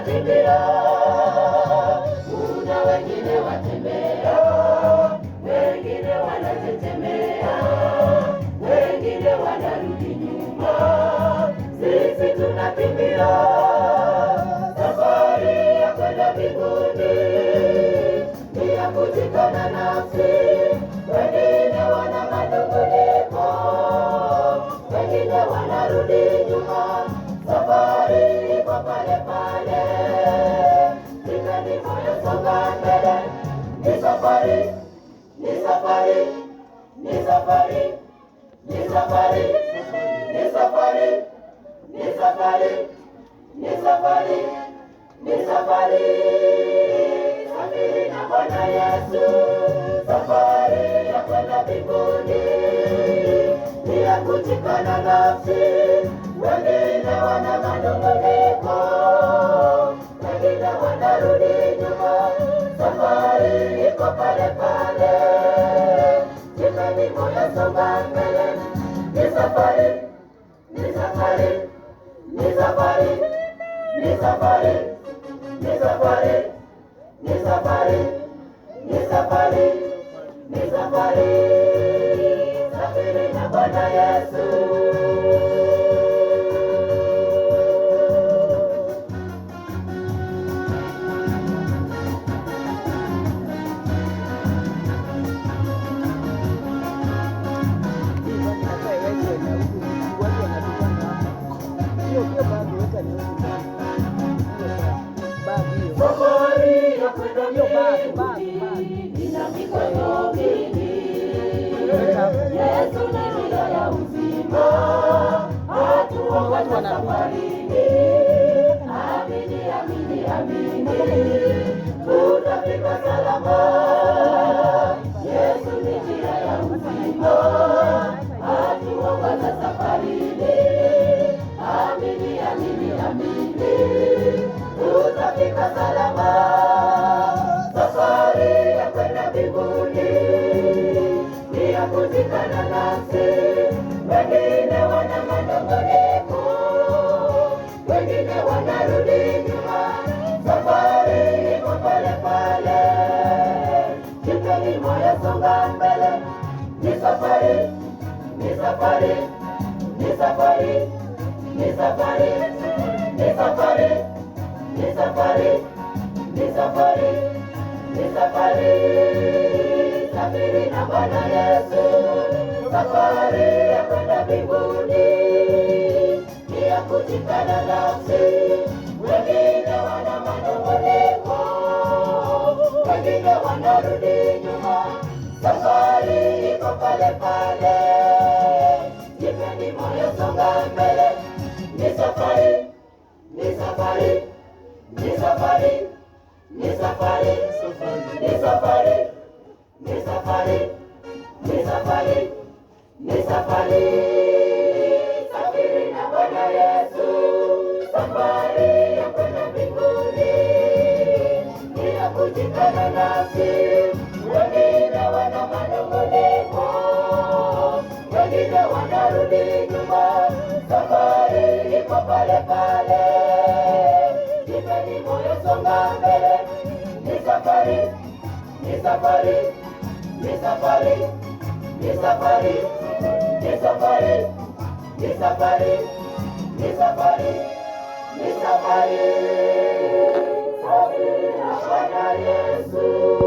tunakimbia, kuna wengine watembea, wengine wanatetemea, wengine wanarudi nyuma. Sisi tunakimbia safari ya kwenda mbinguni, ni ya kujikana nafsi. Wengine wana manunguniko, wengine wanarudi nyuma. Safari iko pale pale, jipeni moyo, songa mbele. Ni safari, ni safari, ni safari, ni safari, ni safari, ni safari, ni safari, ni safari. Safiri na Bwana Yesu, safari ya kwenda mbinguni, ni ya kujikana nafsi. Wengine wana manunguniko, wengine wanarudi nyuma. Safari iko pale pale, jipeni moyo, songa mbele. Ni safari, ni safari, ni safari, ni safari, ni safari, ni safari, ni safari, ni safari. Safiri na Bwana Yesu. Safari ya kwenda mbinguni ina mikono mingi. Yesu ni njia ya uzima, hatuongoza safarini. Amini, amini, amini, tutafika salama. Yesu ni njia ya uzima, hatuongoza safarini. Amini, amini, amini, tutafika salama. Safari ya kwenda mbinguni ni ya kujikana nafsi. Wengine wana manunguniko, wengine wanarudi nyuma. Safari iko pale pale, jipeni moyo, songa mbele. Ni safari, ni safari, ni safari, ni safari, ni safari, ni safari, ni safari, ni safari. Safiri na Bwana Yesu, safari ya kwenda mbinguni, ni ya kujikana nafsi. Wengine wana manunguniko, wengine wanarudi nyuma. Safari iko pale pale, jipeni moyo, songa mbele. Ni safari, ni safari, ni safari, ni safari, ni safari, ni safari, ni safari, ni safari. Safiri na Bwana Yesu, safari ya kwenda mbinguni, ni ya kujikana nafsi. Wengine wana manunguniko, wengine wanarudi nyuma. Safari iko pale pale, jipeni moyo, songa mbele. Ni safari, ni safari, ni safari, ni safari, ni safari, ni safari, ni safari, ni safari. Safiri na Bwana Yesu.